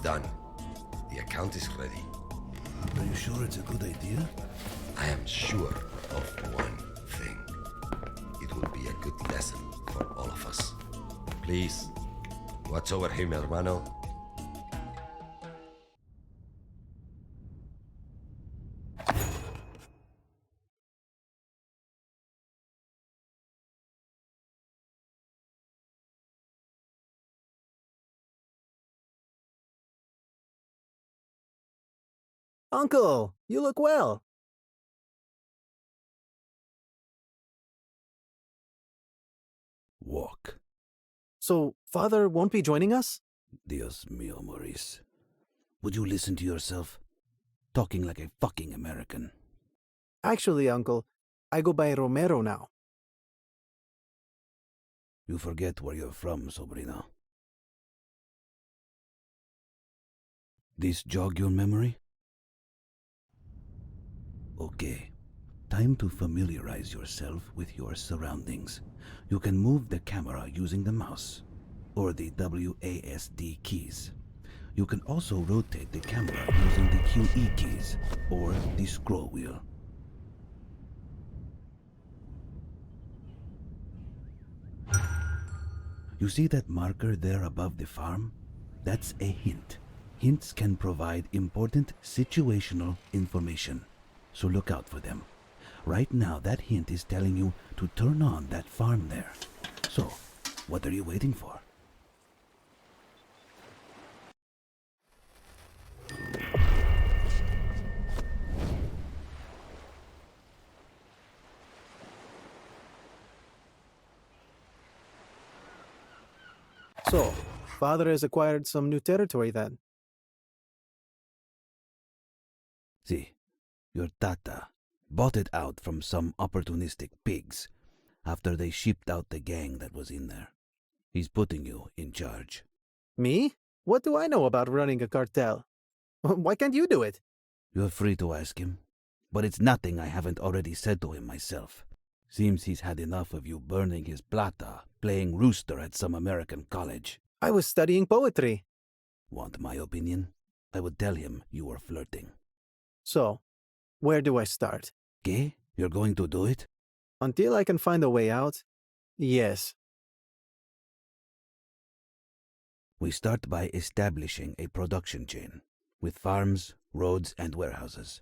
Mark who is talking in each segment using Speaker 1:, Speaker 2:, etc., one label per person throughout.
Speaker 1: done. The account is ready.
Speaker 2: Are you sure it's a good idea?
Speaker 1: I am sure of one thing. It will be a good lesson for all of us. Please, watch over him, hermano.
Speaker 3: Uncle, you look well.
Speaker 2: Walk.
Speaker 3: So, Father won't be joining us?
Speaker 2: Dios mío, Maurice. Would you listen to yourself? Talking like a fucking American.
Speaker 3: Actually, Uncle, I go by Romero now.
Speaker 2: You forget where you're from, Sobrino. This jog your memory? Okay. Time to familiarize yourself with your surroundings. You can move the camera using the mouse or the WASD keys. You can also rotate the camera using the QE keys or the scroll wheel. You see that marker there above the farm? That's a hint. Hints can provide important situational information, so look out for them. Right now, that hint is telling you to turn on that farm there. So, what are you waiting for?
Speaker 3: So, Father has acquired some new territory then.
Speaker 2: See, your tata bought it out from some opportunistic pigs after they shipped out the gang that was in there. He's putting you in charge.
Speaker 3: Me? What do I know about running a cartel? Why can't you do it?
Speaker 2: You're free to ask him, but it's nothing I haven't already said to him myself. Seems he's had enough of you burning his plata, playing rooster at some American college.
Speaker 3: I was studying poetry.
Speaker 2: Want my opinion? I would tell him you were flirting.
Speaker 3: So, where do I start?
Speaker 2: ¿Qué? You're going to do it?
Speaker 3: Until I can find a way out? Yes.
Speaker 2: We start by establishing a production chain with farms, roads, and warehouses.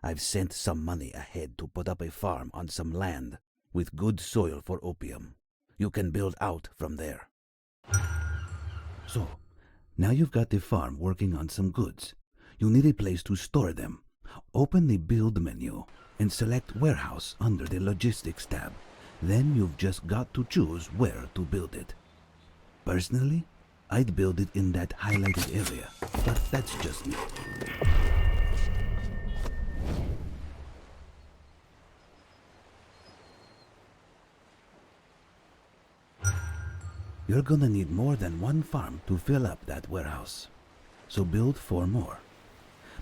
Speaker 2: I've sent some money ahead to put up a farm on some land with good soil for opium. You can build out from there. So, now you've got the farm working on some goods. You need a place to store them. Open the build menu and select warehouse under the logistics tab. Then you've just got to choose where to build it. Personally, I'd build it in that highlighted area, but that's just me. You're gonna need more than one farm to fill up that warehouse. So build 4 more.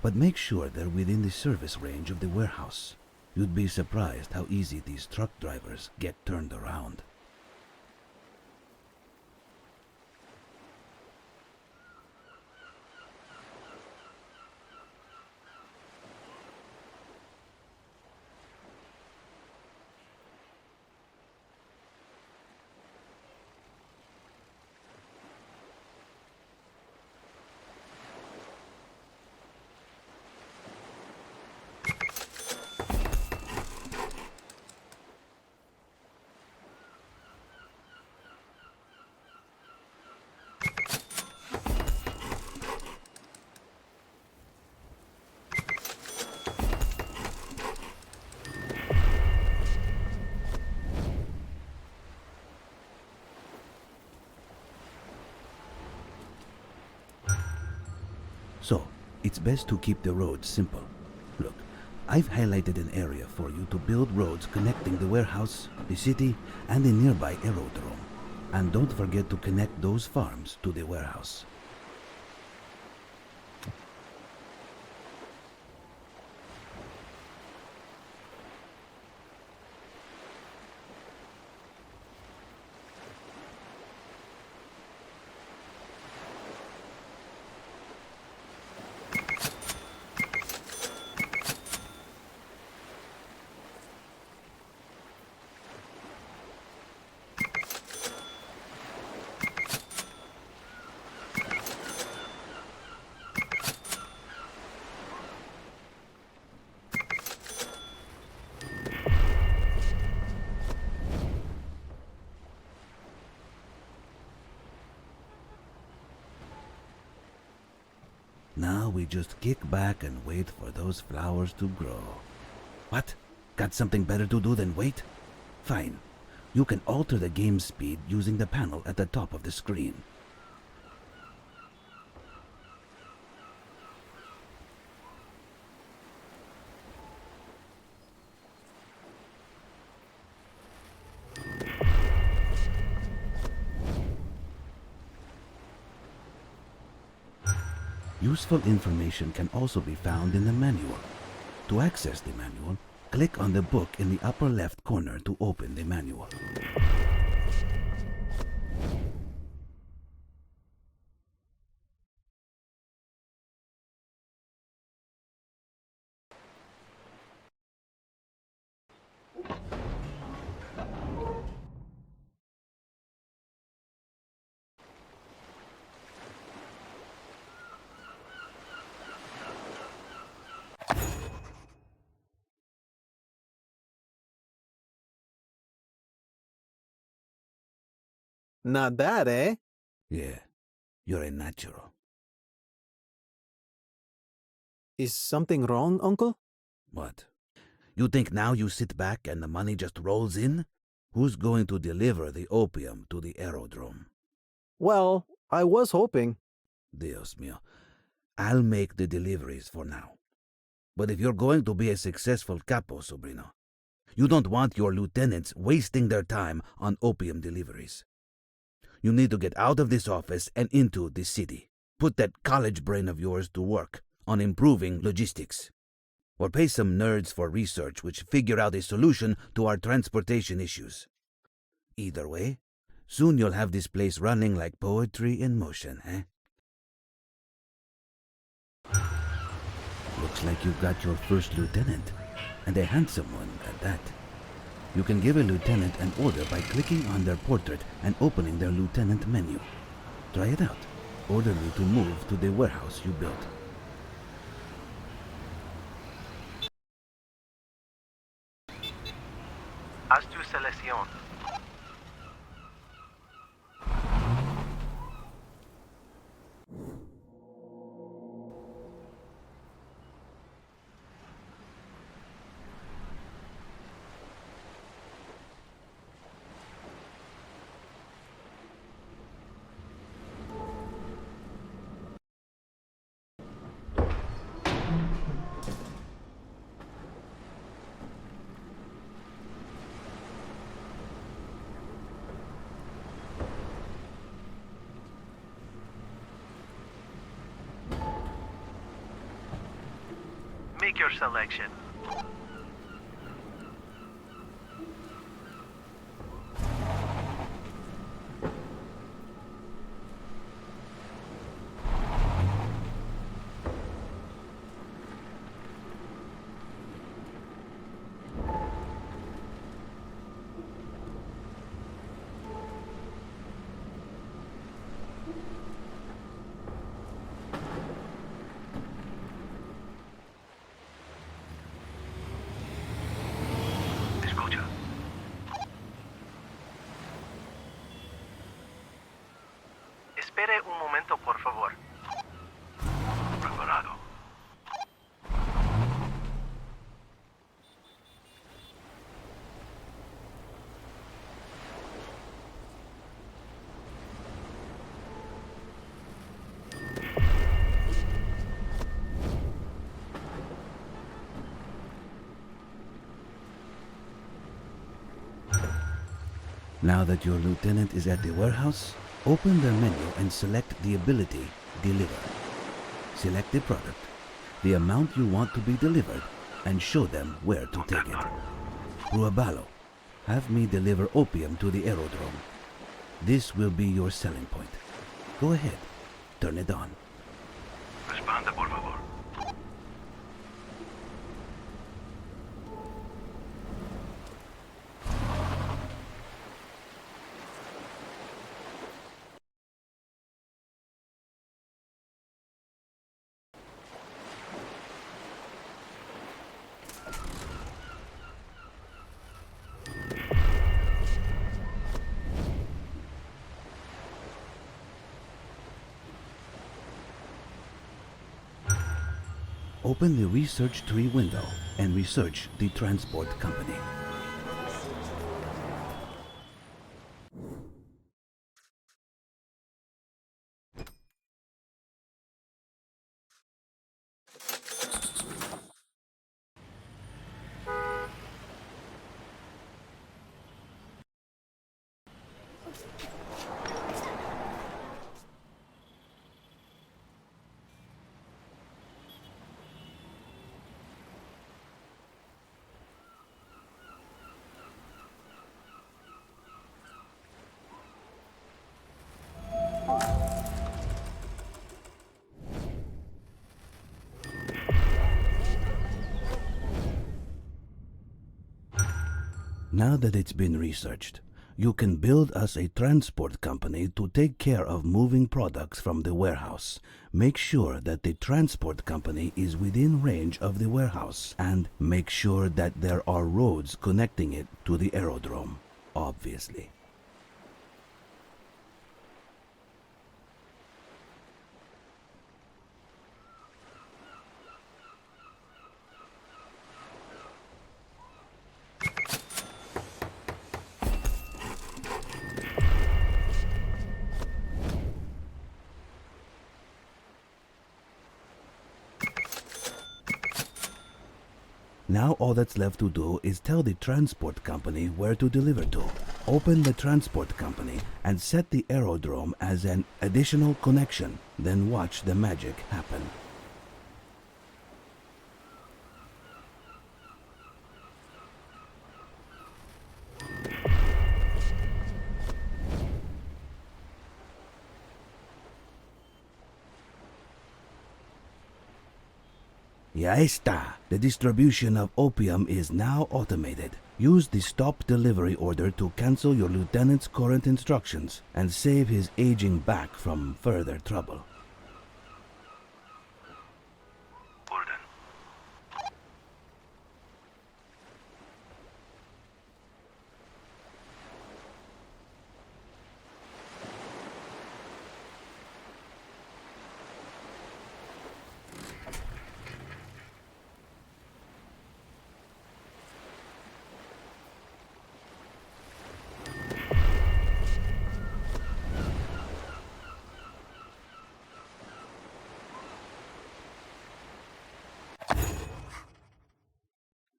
Speaker 2: But make sure they're within the service range of the warehouse. You'd be surprised how easy these truck drivers get turned around. So, it's best to keep the roads simple. Look, I've highlighted an area for you to build roads connecting the warehouse, the city, and the nearby aerodrome. And don't forget to connect those farms to the warehouse. we just kick back and wait for those flowers to grow. What? Got something better to do than wait? Fine. You can alter the game speed using the panel at the top of the screen. Useful information can also be found in the manual. To access the manual, click on the book in the upper left corner to open the manual.
Speaker 3: Not bad, eh?
Speaker 2: Yeah, you're a natural.
Speaker 3: Is something wrong, Uncle?
Speaker 2: What? You think now you sit back and the money just rolls in? Who's going to deliver the opium to the aerodrome?
Speaker 3: Well, I was hoping.
Speaker 2: Dios mío. I'll make the deliveries for now. But if you're going to be a successful capo, sobrino, you don't want your lieutenants wasting their time on opium deliveries. You need to get out of this office and into the city. Put that college brain of yours to work on improving logistics. Or pay some nerds for research which figure out a solution to our transportation issues. Either way, soon you'll have this place running like poetry in motion, eh? Looks like you got your first lieutenant, and a handsome one at that. You can give a lieutenant an order by clicking on their portrait and opening their lieutenant menu. Try it out. Order me to move to the warehouse you built.
Speaker 4: Haz tu selección. Make your selection. Escucha. Espere un momento, por favor. Preparado.
Speaker 2: Now that your lieutenant is at the warehouse, open the menu and select the ability Deliver. Select the product, the amount you want to be delivered, and show them where to take it. Ruabalo, have me deliver opium to the aerodrome. This will be your selling point. Go ahead, turn it on.
Speaker 4: Responda, por favor.
Speaker 2: open the research tree window and research the transport company. Now that it's been researched, you can build us a transport company to take care of moving products from the warehouse. Make sure that the transport company is within range of the warehouse, and make sure that there are roads connecting it to the aerodrome, obviously. Now all that's left to do is tell the transport company where to deliver to. Open the transport company and set the aerodrome as an additional connection. Then watch the magic happen. Ya está! The distribution of opium is now automated. Use the stop delivery order to cancel your lieutenant's current instructions and save his aging back from further trouble.
Speaker 4: Gordon.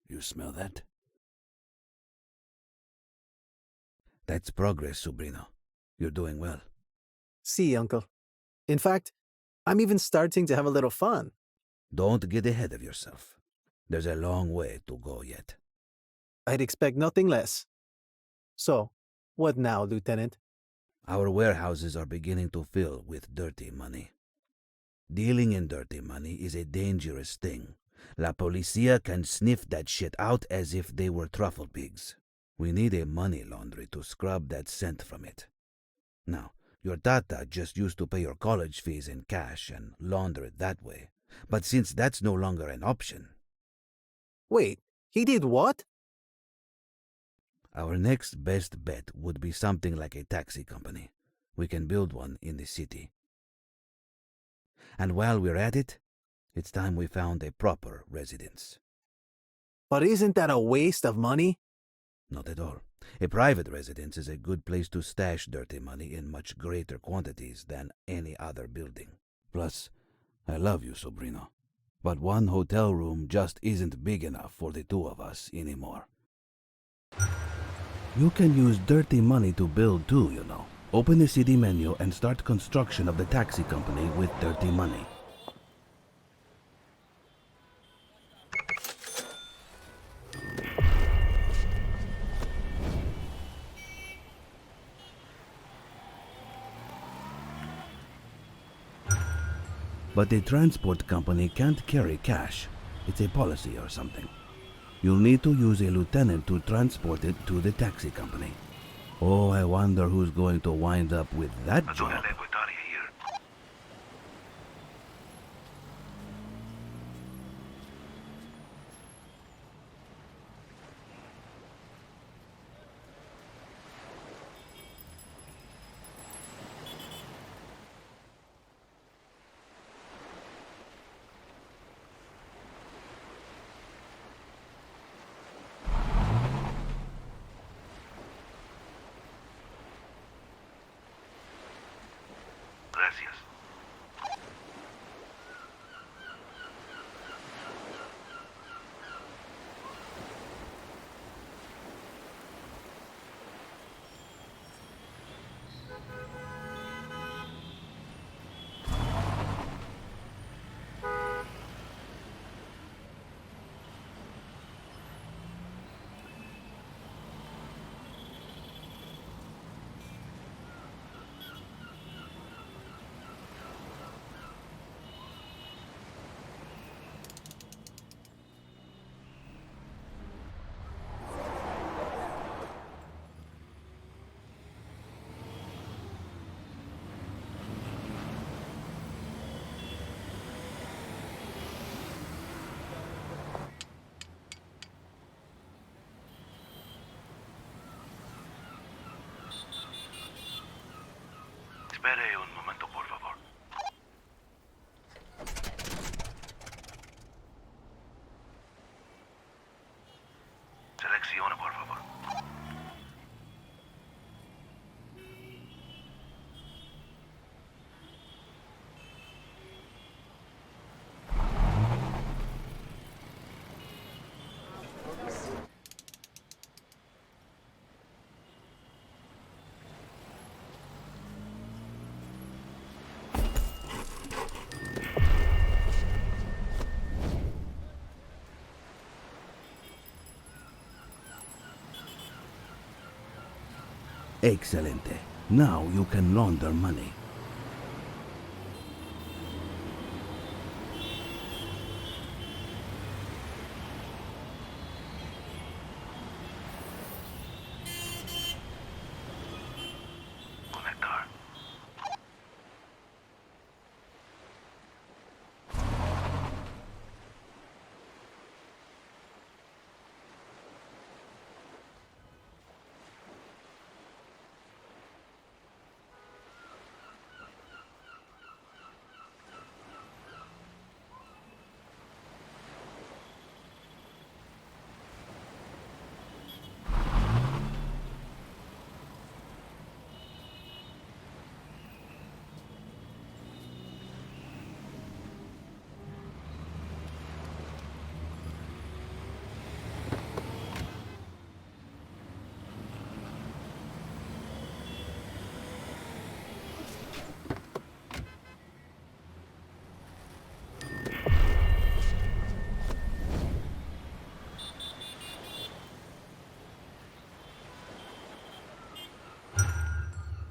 Speaker 2: You smell that? That's progress, Sobrino. You're doing well.
Speaker 3: See, Uncle. In fact, I'm even starting to have a little fun.
Speaker 2: Don't get ahead of yourself. There's a long way to go yet.
Speaker 3: I'd expect nothing less. So, what now, Lieutenant?
Speaker 2: Our warehouses are beginning to fill with dirty money. Dealing in dirty money is a dangerous thing. La Policia can sniff that shit out as if they were truffle pigs. We need a money laundry to scrub that scent from it. Now, your tata just used to pay your college fees in cash and launder it that way. But since that's no longer an option...
Speaker 3: Wait, he did what?
Speaker 2: Our next best bet would be something like a taxi company. We can build one in the city. And while we're at it, it's time we found a proper residence.
Speaker 3: But isn't that a waste of money?
Speaker 2: Not at all. A private residence is a good place to stash dirty money in much greater quantities than any other building. Plus, I love you, Sobrino. But one hotel room just isn't big enough for the two of us anymore. You can use dirty money to build too, you know. Open the city menu and start construction of the taxi company with dirty money. But the transport company can't carry cash. It's a policy or something. You'll need to use a lieutenant to transport it to the taxi company. Oh, I wonder who's going to wind up with that job.
Speaker 4: Gracias. Espere un momento, por favor. Seleccione, por favor.
Speaker 2: Excelente. Now you can launder money.
Speaker 4: Conectar.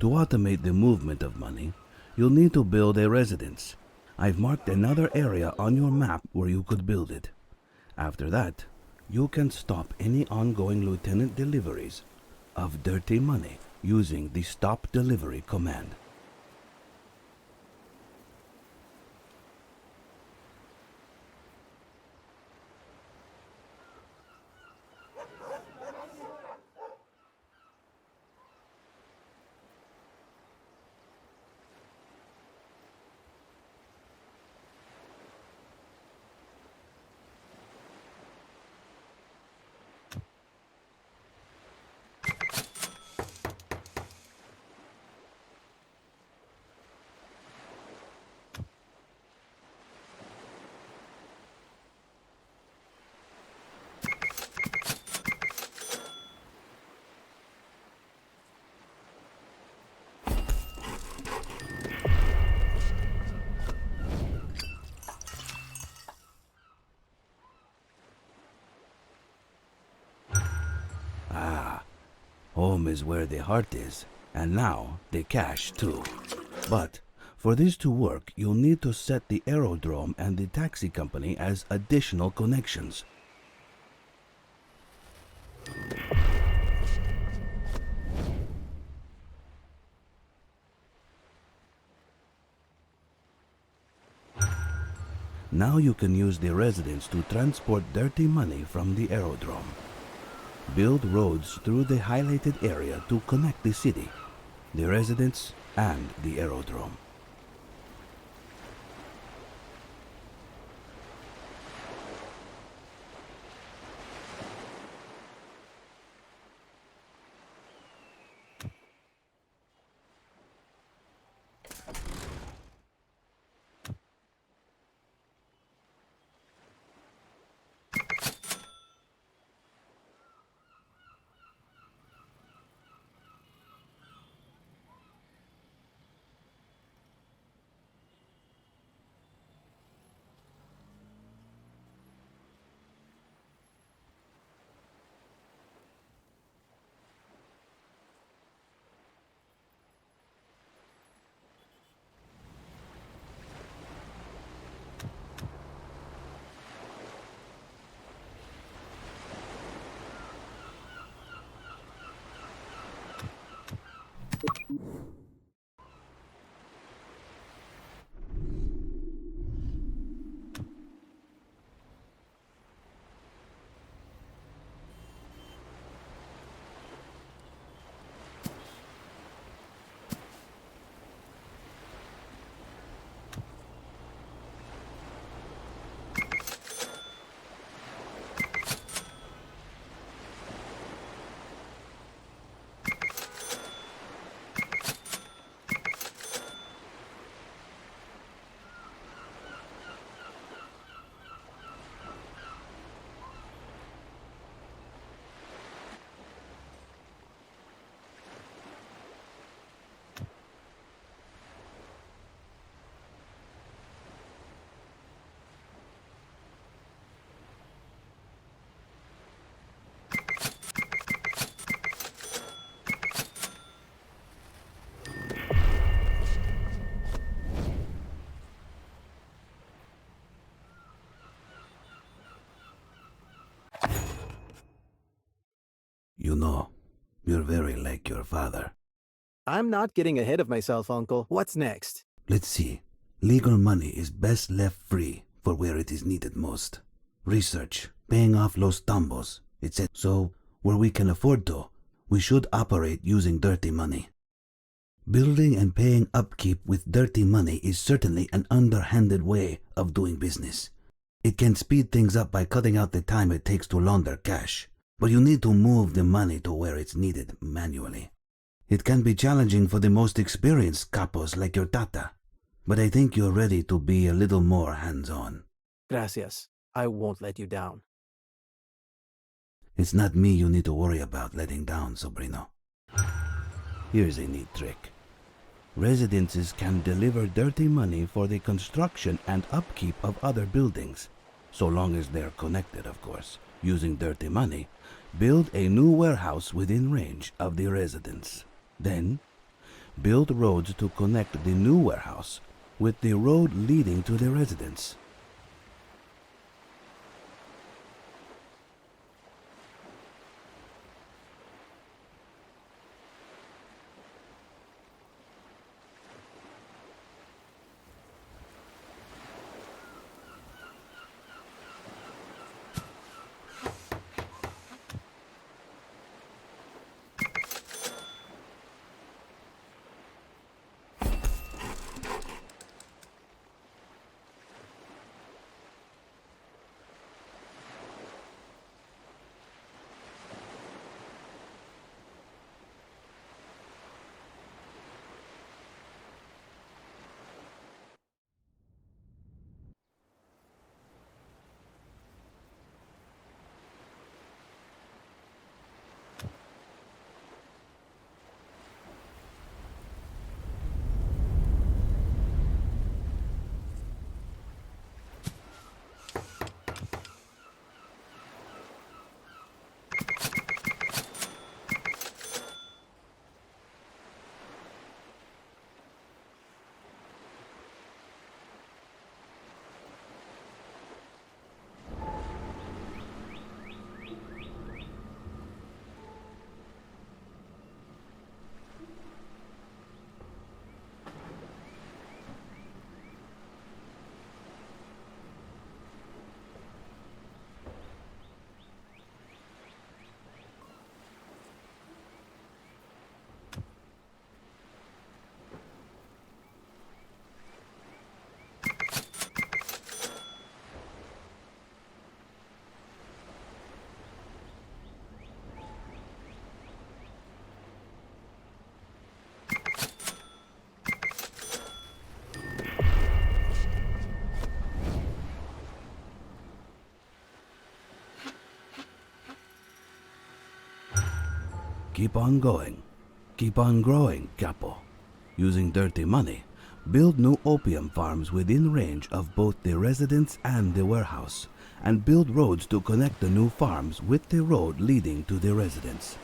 Speaker 2: To automate the movement of money, you'll need to build a residence. I've marked another area on your map where you could build it. After that, you can stop any ongoing lieutenant deliveries of dirty money using the Stop Delivery command. Home is where the heart is, and now the cash too. But for this to work, you'll need to set the aerodrome and the taxi company as additional connections. Now you can use the residents to transport dirty money from the aerodrome. Build roads through the highlighted area to connect the city, the residents, and the aerodrome. You know, you're very like your father.
Speaker 3: I'm not getting ahead of myself, Uncle. What's next?
Speaker 2: Let's see. Legal money is best left free for where it is needed most. Research, paying off los tambos, etc. So, where we can afford to, we should operate using dirty money. Building and paying upkeep with dirty money is certainly an underhanded way of doing business. It can speed things up by cutting out the time it takes to launder cash, but you need to move the money to where it's needed manually. It can be challenging for the most experienced capos like your tata, but I think you're ready to be a little more hands-on.
Speaker 3: Gracias. I won't let you down.
Speaker 2: It's not me you need to worry about letting down, Sobrino. Here's a neat trick. Residences can deliver dirty money for the construction and upkeep of other buildings, so long as they're connected, of course. Using dirty money, build a new warehouse within range of the residence. Then, build roads to connect the new warehouse with the road leading to the residence. Keep on going. Keep on growing, Capo. Using dirty money, build new opium farms within range of both the residence and the warehouse, and build roads to connect the new farms with the road leading to the residence.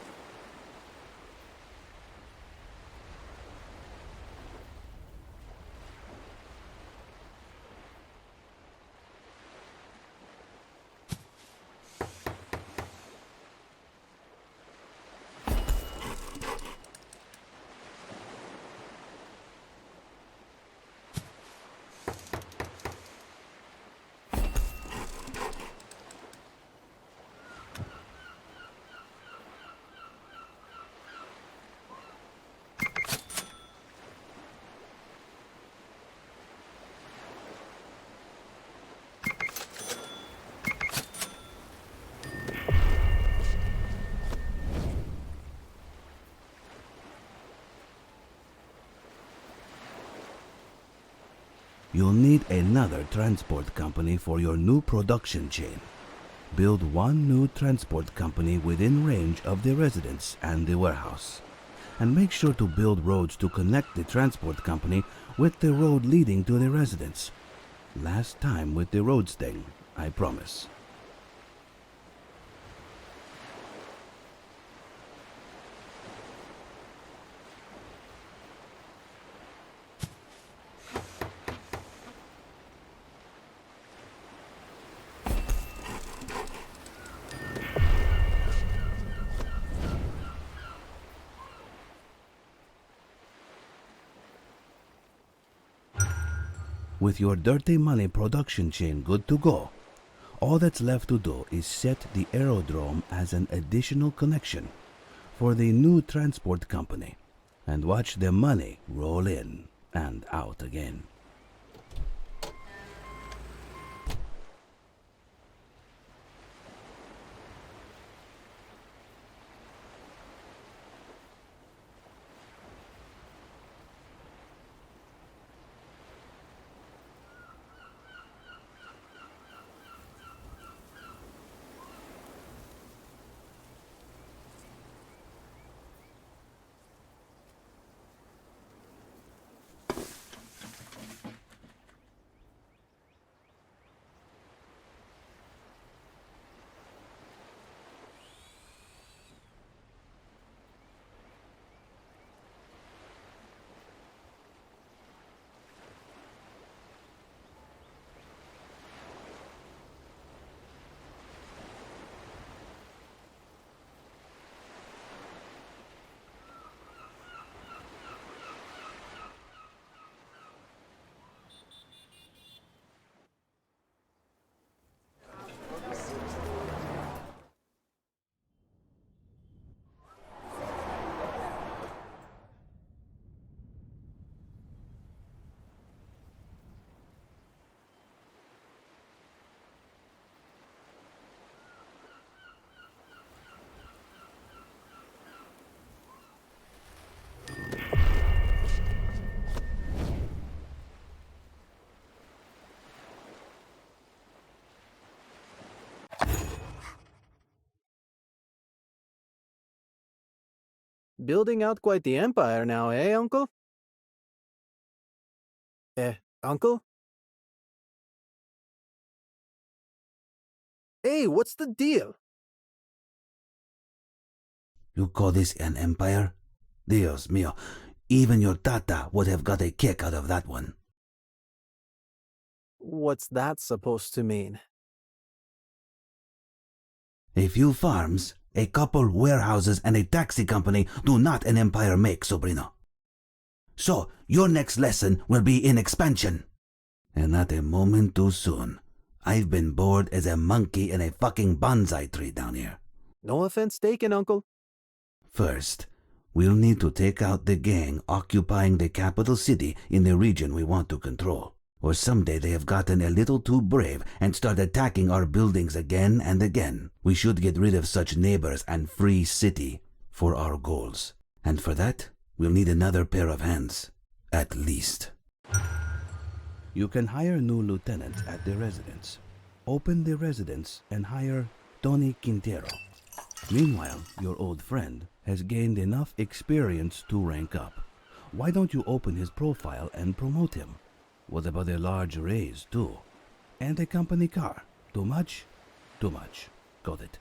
Speaker 2: You'll need another transport company for your new production chain. Build one new transport company within range of the residence and the warehouse. And make sure to build roads to connect the transport company with the road leading to the residence. Last time with the roads thing, I promise. With your dirty money production chain good to go, all that's left to do is set the aerodrome as an additional connection for the new transport company and watch the money roll in and out again.
Speaker 3: Building out quite the empire now, eh, Uncle? Uncle? Hey, what's the deal?
Speaker 2: You call this an empire? Dios mío, even your tata would have got a kick out of that one.
Speaker 3: What's that supposed to mean?
Speaker 2: A few farms, a couple warehouses, and a taxi company do not an empire make, sobrino. So, your next lesson will be in expansion. And not a moment too soon. I've been bored as a monkey in a fucking bonsai tree down here.
Speaker 3: No offense taken, Uncle.
Speaker 2: First, we'll need to take out the gang occupying the capital city in the region we want to control. Or someday they have gotten a little too brave and start attacking our buildings again and again. We should get rid of such neighbors and free city for our goals. And for that, we'll need another pair of hands. At least. You can hire new lieutenants at the residence. Open the residence and hire Tony Quintero. Meanwhile, your old friend has gained enough experience to rank up. Why don't you open his profile and promote him? What about a large raise, too? And a company car. Too much? Too much. Got it.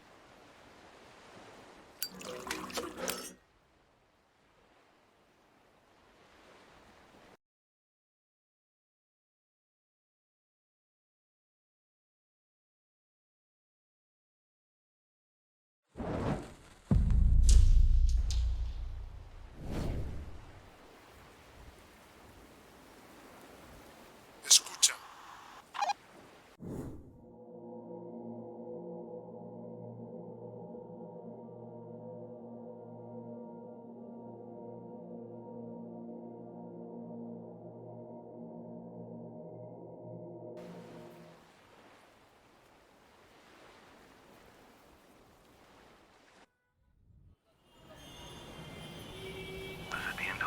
Speaker 5: Escucha.
Speaker 4: Estás atiendo.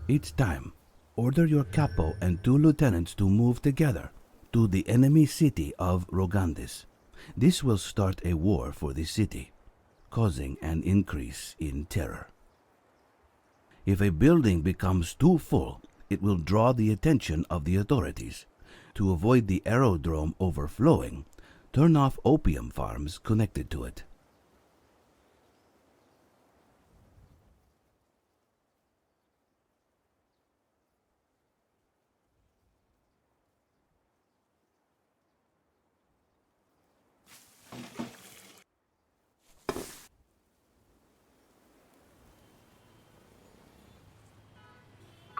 Speaker 2: It's time. Order your capo and 2 lieutenants to move together to the enemy city of Rogandis. This will start a war for the city, causing an increase in terror. If a building becomes too full, it will draw the attention of the authorities. To avoid the aerodrome overflowing, turn off opium farms connected to it.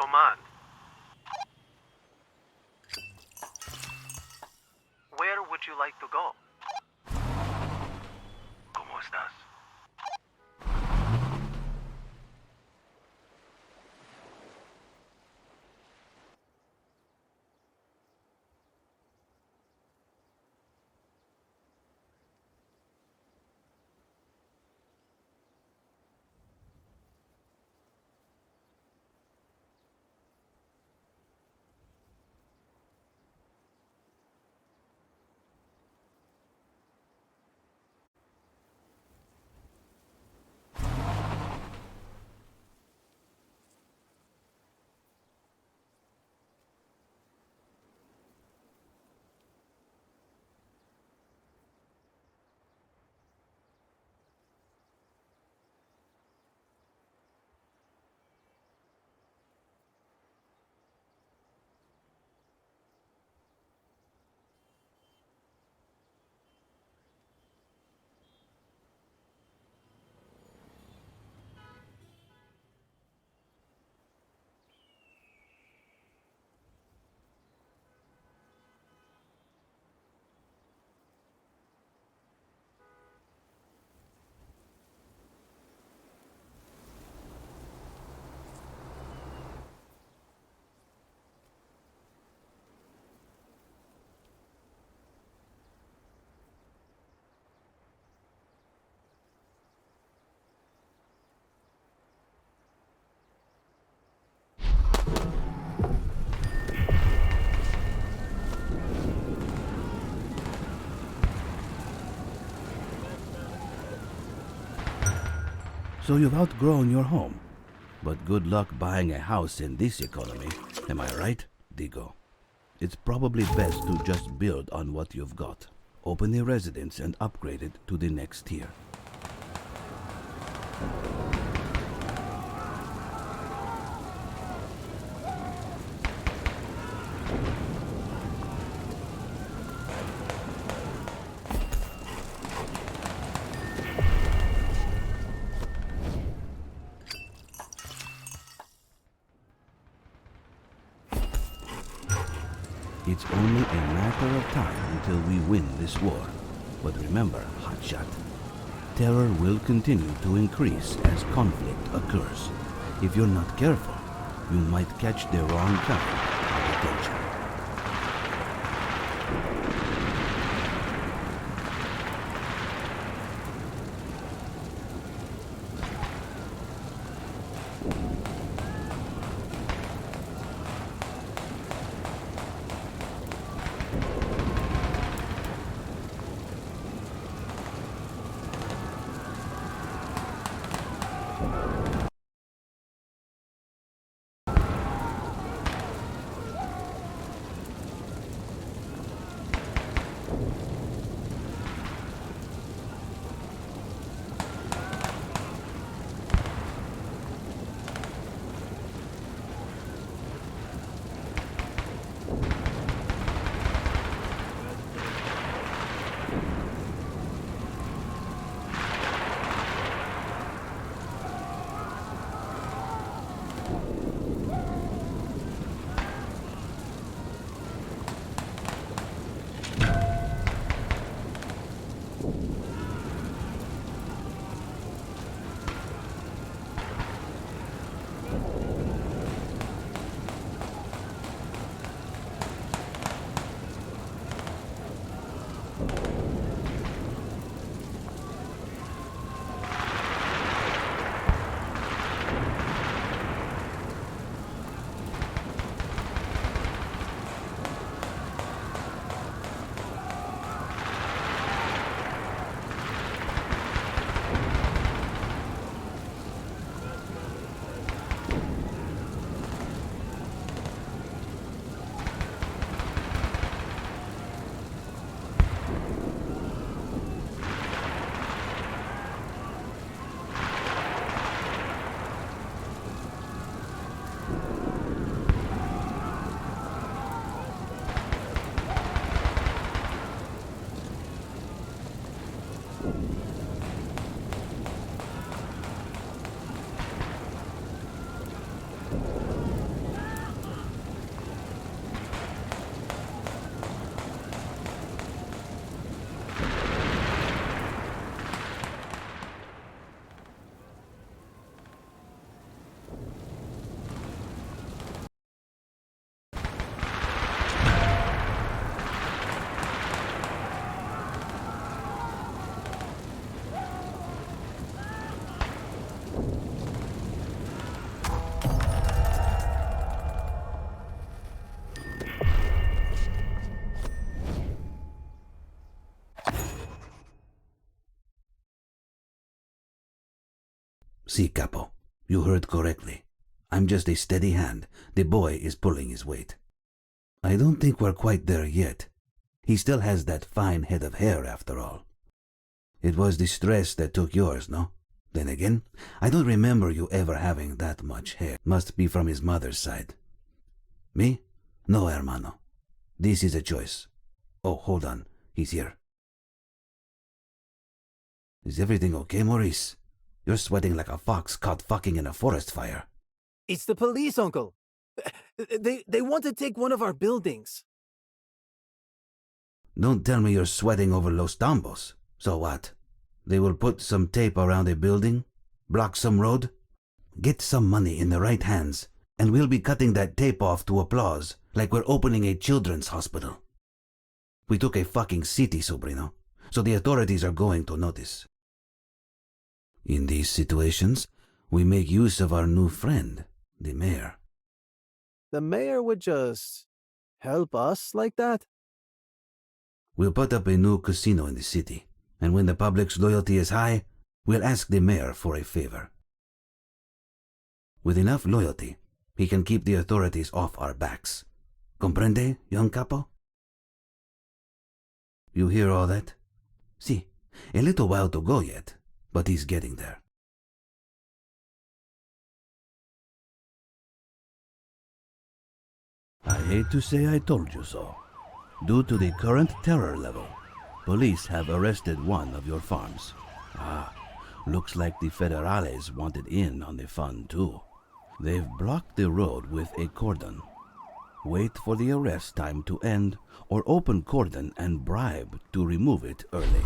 Speaker 4: command. Where would you like to go? ¿Cómo estás?
Speaker 2: So you've outgrown your home. But good luck buying a house in this economy. Am I right, Digo? It's probably best to just build on what you've got. Open a residence and upgrade it to the next tier. It's only a matter of time until we win this war. But remember, Hotshot, terror will continue to increase as conflict occurs. If you're not careful, you might catch the wrong kind of attention. Si, Capo. You heard correctly. I'm just a steady hand. The boy is pulling his weight. I don't think we're quite there yet. He still has that fine head of hair, after all. It was the stress that took yours, no? Then again, I don't remember you ever having that much hair. Must be from his mother's side. Me? No, hermano. This is a choice. Oh, hold on. He's here. Is everything okay, Maurice? You're sweating like a fox caught fucking in a forest fire.
Speaker 3: It's the police, Uncle. They want to take one of our buildings.
Speaker 2: Don't tell me you're sweating over Los Tambos. So what? They will put some tape around a building? Block some road? Get some money in the right hands, and we'll be cutting that tape off to applause, like we're opening a children's hospital. We took a fucking city, Sobrino, so the authorities are going to notice. In these situations, we make use of our new friend, the mayor.
Speaker 3: The mayor would just help us like that?
Speaker 2: We'll put up a new casino in the city, and when the public's loyalty is high, we'll ask the mayor for a favor. With enough loyalty, he can keep the authorities off our backs. Comprende, young capo? You hear all that? Si, a little while to go yet, but he's getting there. I hate to say I told you so. Due to the current terror level, police have arrested one of your farms. Looks like the federales wanted in on the fun too. They've blocked the road with a cordon. Wait for the arrest time to end, or open cordon and bribe to remove it early.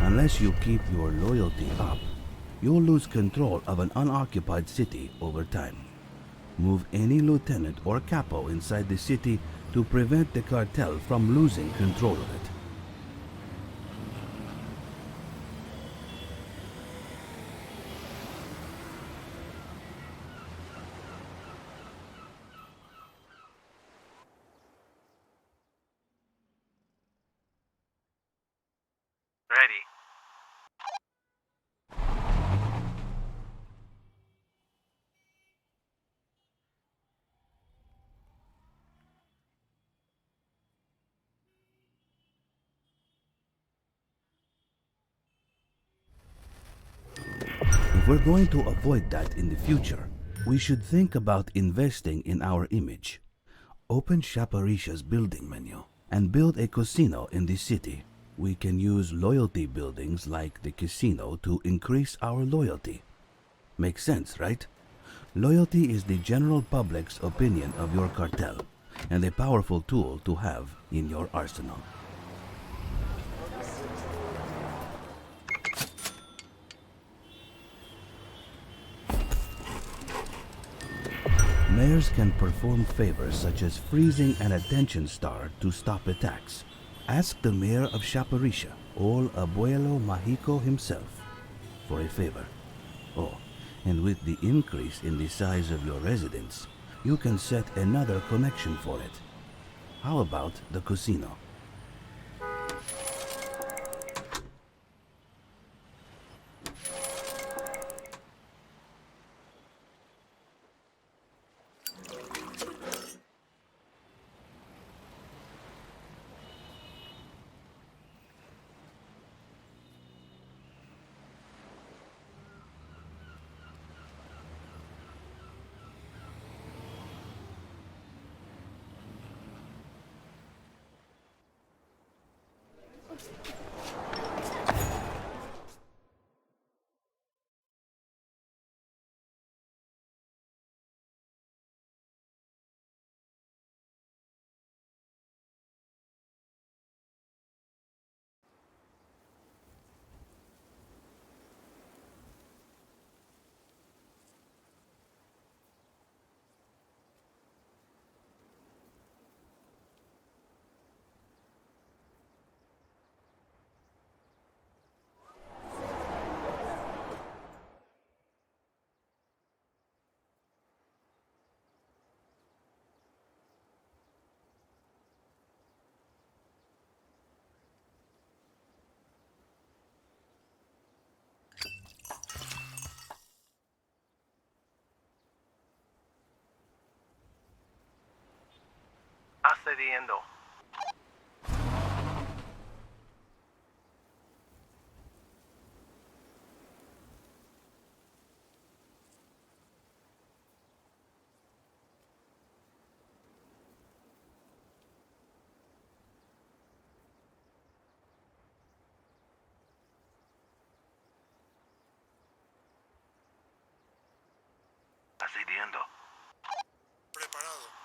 Speaker 2: Unless you keep your loyalty up, you'll lose control of an unoccupied city over time. Move any lieutenant or capo inside the city to prevent the cartel from losing control of it.
Speaker 4: Ready.
Speaker 2: we're going to avoid that in the future, we should think about investing in our image. Open Shaparisha's building menu and build a casino in the city. We can use loyalty buildings like the casino to increase our loyalty. Makes sense, right? Loyalty is the general public's opinion of your cartel, and a powerful tool to have in your arsenal. Mayors can perform favors such as freezing an attention star to stop attacks. Ask the mayor of Shaparisha, or Abuelo Mahiko himself, for a favor. Oh, and with the increase in the size of your residence, you can set another connection for it. How about the casino?
Speaker 4: Accediendo. Accediendo.
Speaker 5: Preparado.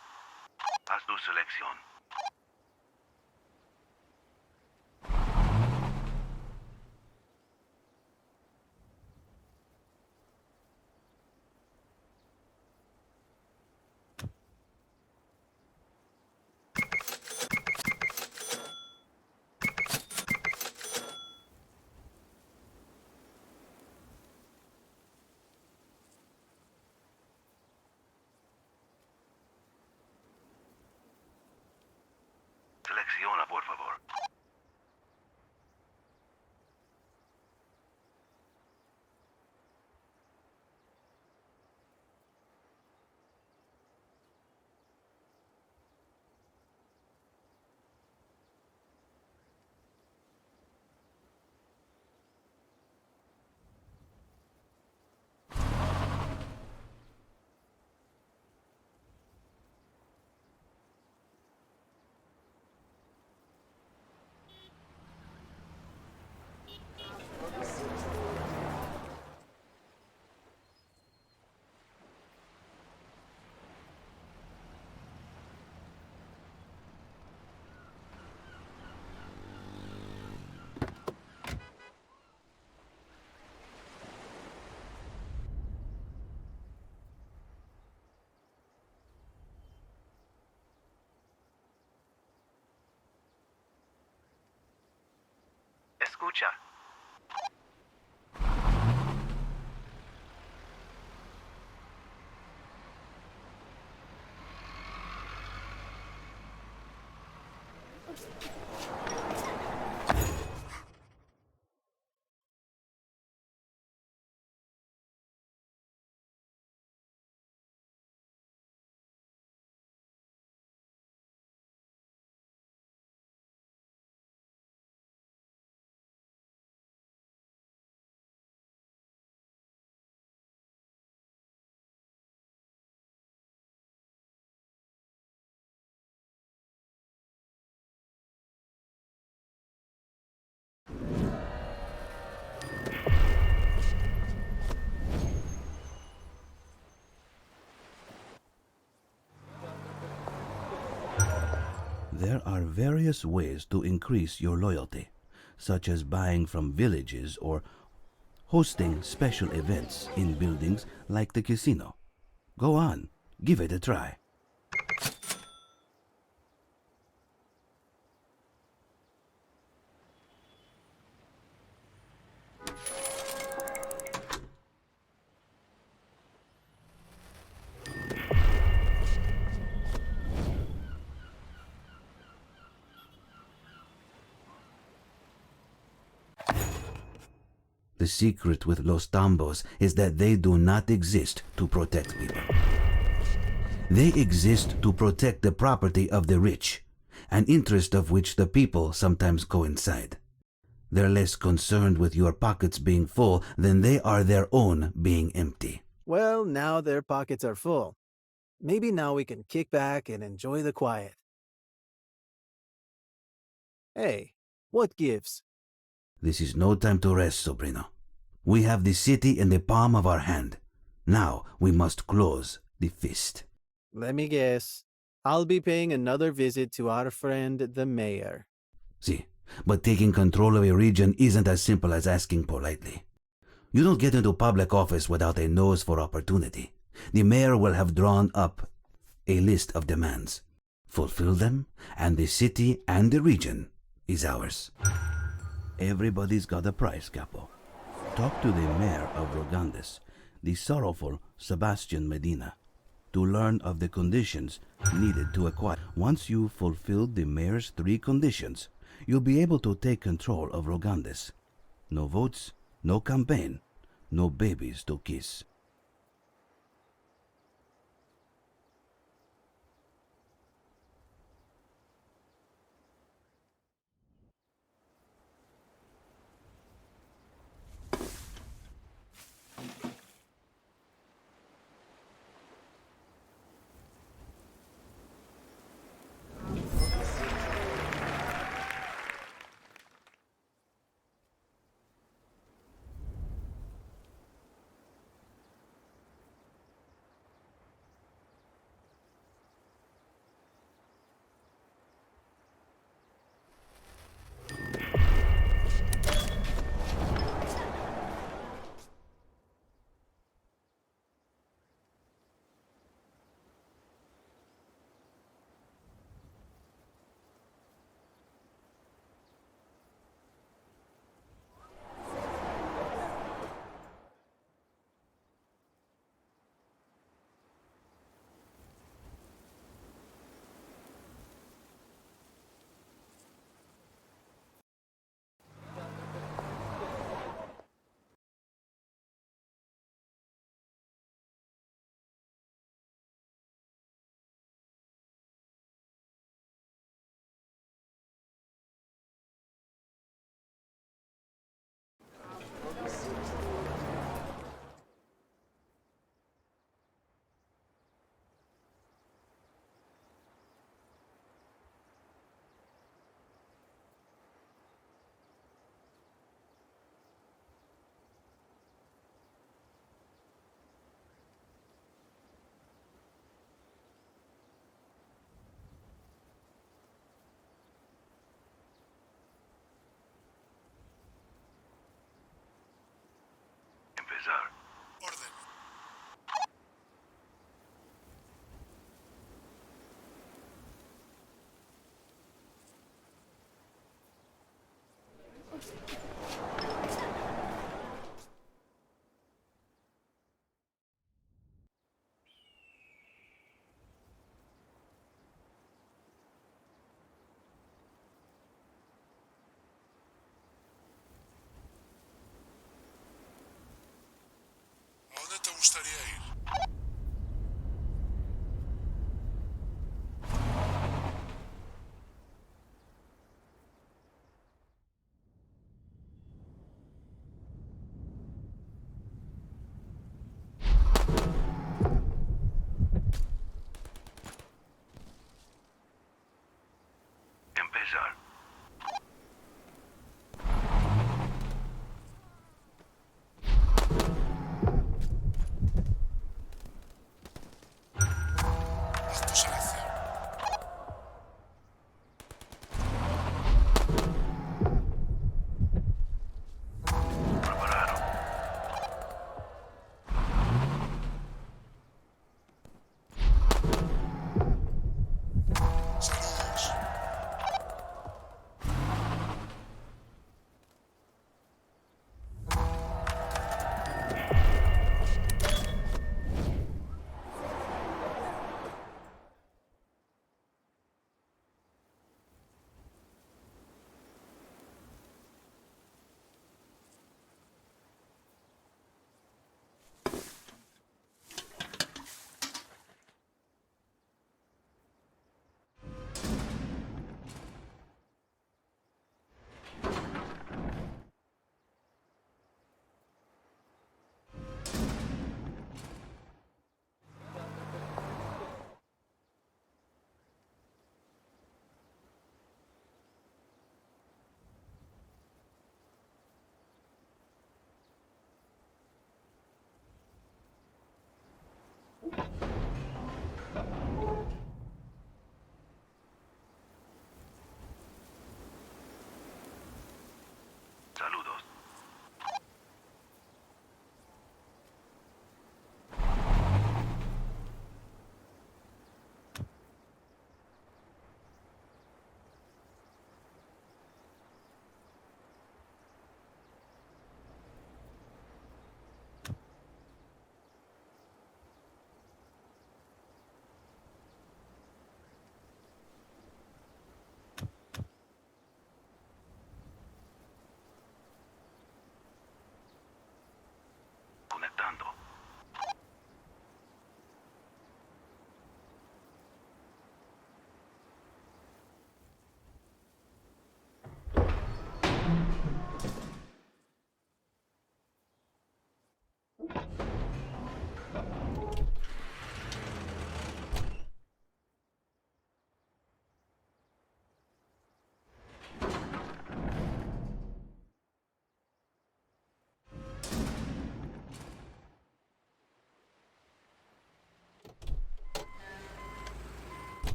Speaker 4: Haz tu selección. Selecciona, por favor. Escucha.
Speaker 2: There are various ways to increase your loyalty, such as buying from villages or hosting special events in buildings like the casino. Go on, give it a try. The secret with Los Tambos is that they do not exist to protect people. They exist to protect the property of the rich, an interest of which the people sometimes coincide. They're less concerned with your pockets being full than they are their own being empty.
Speaker 3: Well, now their pockets are full. Maybe now we can kick back and enjoy the quiet. Hey, what gives?
Speaker 2: This is no time to rest, Sobrino. We have the city in the palm of our hand. Now we must close the fist.
Speaker 3: Let me guess. I'll be paying another visit to our friend, the mayor.
Speaker 2: See, but taking control of a region isn't as simple as asking politely. You don't get into public office without a nose for opportunity. The mayor will have drawn up a list of demands. Fulfill them, and the city and the region is ours. Everybody's got a price, Capo. Talk to the mayor of Rogandes, the sorrowful Sebastian Medina, to learn of the conditions needed to acquire. Once you've fulfilled the mayor's 3 conditions, you'll be able to take control of Rogandes. No votes, no campaign, no babies to kiss.
Speaker 4: Empezar.
Speaker 5: Orden. ¿A dónde te gustaría ir?
Speaker 4: Empezar.
Speaker 5: Haz tu selección.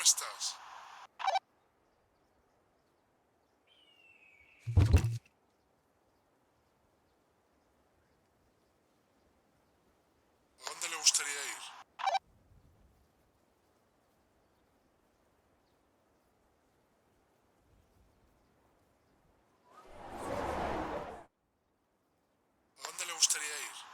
Speaker 5: estás? ¿A dónde le gustaría ir? ¿A dónde le gustaría ir?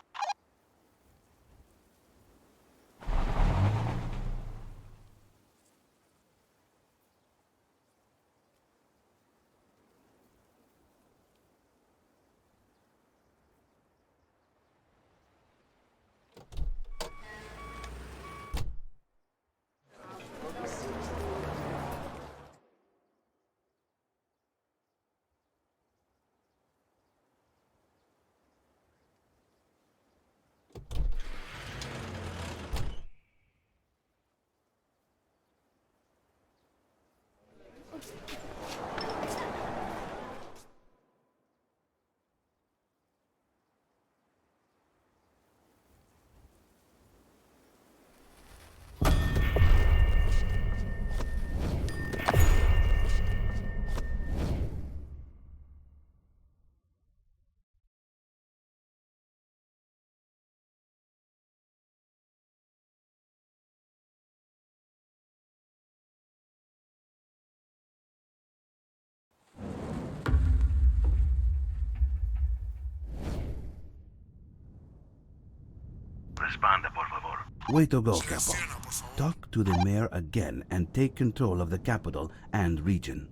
Speaker 4: Responda, por favor.
Speaker 2: Way to go, Capo.
Speaker 5: Selecciona, por favor.
Speaker 2: Talk to the mayor again and take control of the capital and region.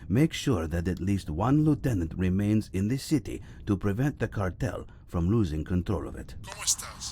Speaker 2: Make sure that at least one lieutenant remains in the city to prevent the cartel from losing control of it.
Speaker 5: ¿Cómo estás?